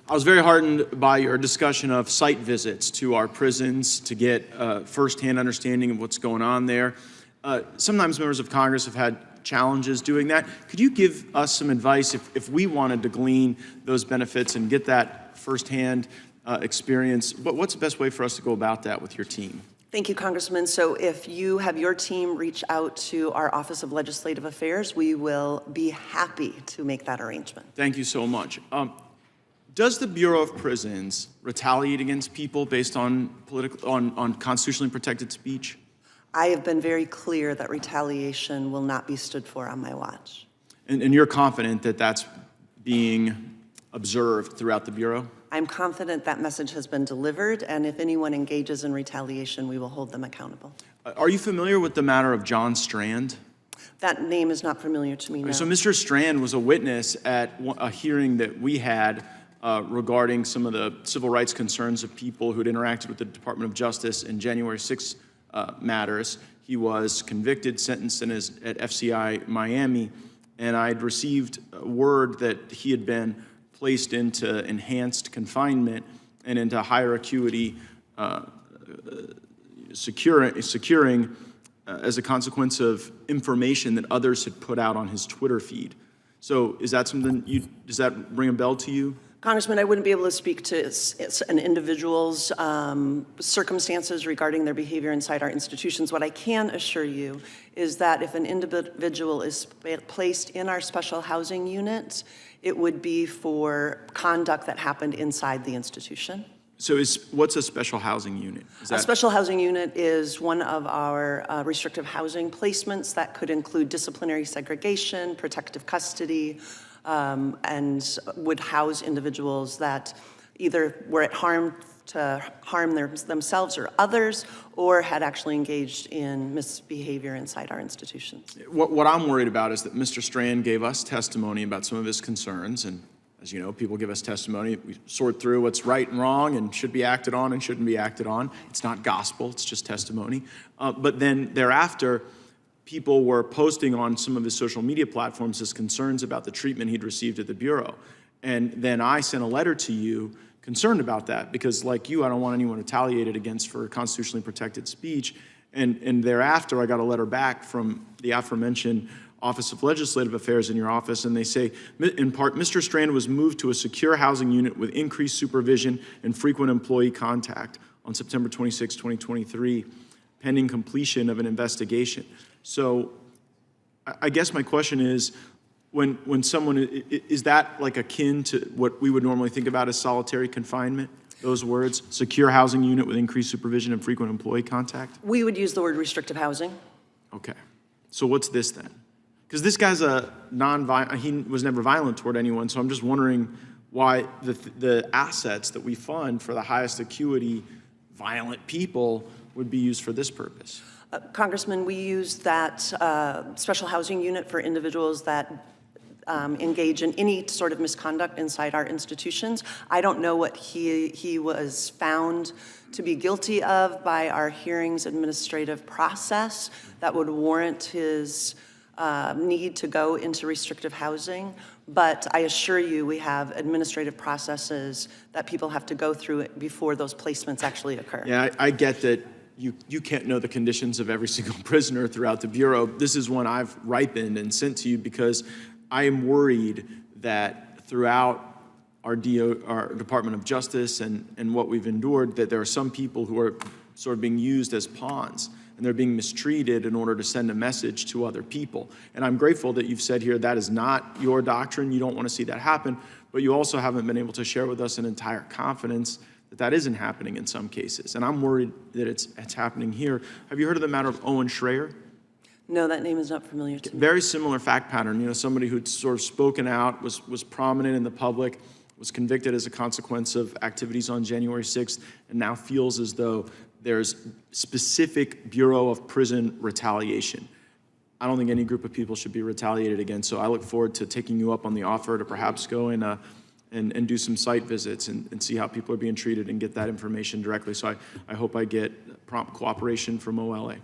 I was very heartened by your discussion of site visits to our prisons to get firsthand understanding of what's going on there. Sometimes members of Congress have had challenges doing that. Could you give us some advice if we wanted to glean those benefits and get that firsthand experience? What's the best way for us to go about that with your team? Thank you, Congressman. So if you have your team reach out to our Office of Legislative Affairs, we will be happy to make that arrangement. Thank you so much. Does the Bureau of Prisons retaliate against people based on on constitutionally protected speech? I have been very clear that retaliation will not be stood for on my watch. And you're confident that that's being observed throughout the Bureau? I'm confident that message has been delivered, and if anyone engages in retaliation, we will hold them accountable. Are you familiar with the matter of John Strand? That name is not familiar to me now. So Mr. Strand was a witness at a hearing that we had regarding some of the civil rights concerns of people who had interacted with the Department of Justice in January 6 matters. He was convicted, sentenced at FCI Miami, and I'd received word that he had been placed into enhanced confinement and into higher acuity securing as a consequence of information that others had put out on his Twitter feed. So is that something does that ring a bell to you? Congressman, I wouldn't be able to speak to an individual's circumstances regarding their behavior inside our institutions. What I can assure you is that if an individual is placed in our special housing unit, it would be for conduct that happened inside the institution. So what's a special housing unit? A special housing unit is one of our restrictive housing placements that could include disciplinary segregation, protective custody, and would house individuals that either were at harm to harm themselves or others, or had actually engaged in misbehavior inside our institutions. What I'm worried about is that Mr. Strand gave us testimony about some of his concerns, and as you know, people give us testimony. We sort through what's right and wrong and should be acted on and shouldn't be acted on. It's not gospel, it's just testimony. But then thereafter, people were posting on some of his social media platforms his concerns about the treatment he'd received at the Bureau. And then I sent a letter to you concerned about that because, like you, I don't want anyone retaliated against for constitutionally protected speech. And thereafter, I got a letter back from the aforementioned Office of Legislative Affairs in your office, and they say, in part, Mr. Strand was moved to a secure housing unit with increased supervision and frequent employee contact on September 26, 2023, pending completion of an investigation. So I guess my question is, when someone, is that like akin to what we would normally think about as solitary confinement? Those words, secure housing unit with increased supervision and frequent employee contact? We would use the word restrictive housing. Okay. So what's this then? Because this guy's a non-violent, he was never violent toward anyone, so I'm just wondering why the assets that we fund for the highest acuity violent people would be used for this purpose. Congressman, we use that special housing unit for individuals that engage in any sort of misconduct inside our institutions. I don't know what he was found to be guilty of by our hearings administrative process that would warrant his need to go into restrictive housing, but I assure you we have administrative processes that people have to go through before those placements actually occur. Yeah, I get that you can't know the conditions of every single prisoner throughout the Bureau. This is one I've ripened and sent to you because I am worried that throughout our Department of Justice and what we've endured, that there are some people who are sort of being used as pawns, and they're being mistreated in order to send a message to other people. And I'm grateful that you've said here that is not your doctrine. You don't want to see that happen, but you also haven't been able to share with us an entire confidence that that isn't happening in some cases. And I'm worried that it's happening here. Have you heard of the matter of Owen Shroyer? No, that name is not familiar to me. Very similar fact pattern. You know, somebody who'd sort of spoken out, was prominent in the public, was convicted as a consequence of activities on January 6th, and now feels as though there's specific Bureau of Prison retaliation. I don't think any group of people should be retaliated against, so I look forward to taking you up on the offer to perhaps go and do some site visits and see how people are being treated and get that information directly. So I hope I get prompt cooperation from OLA.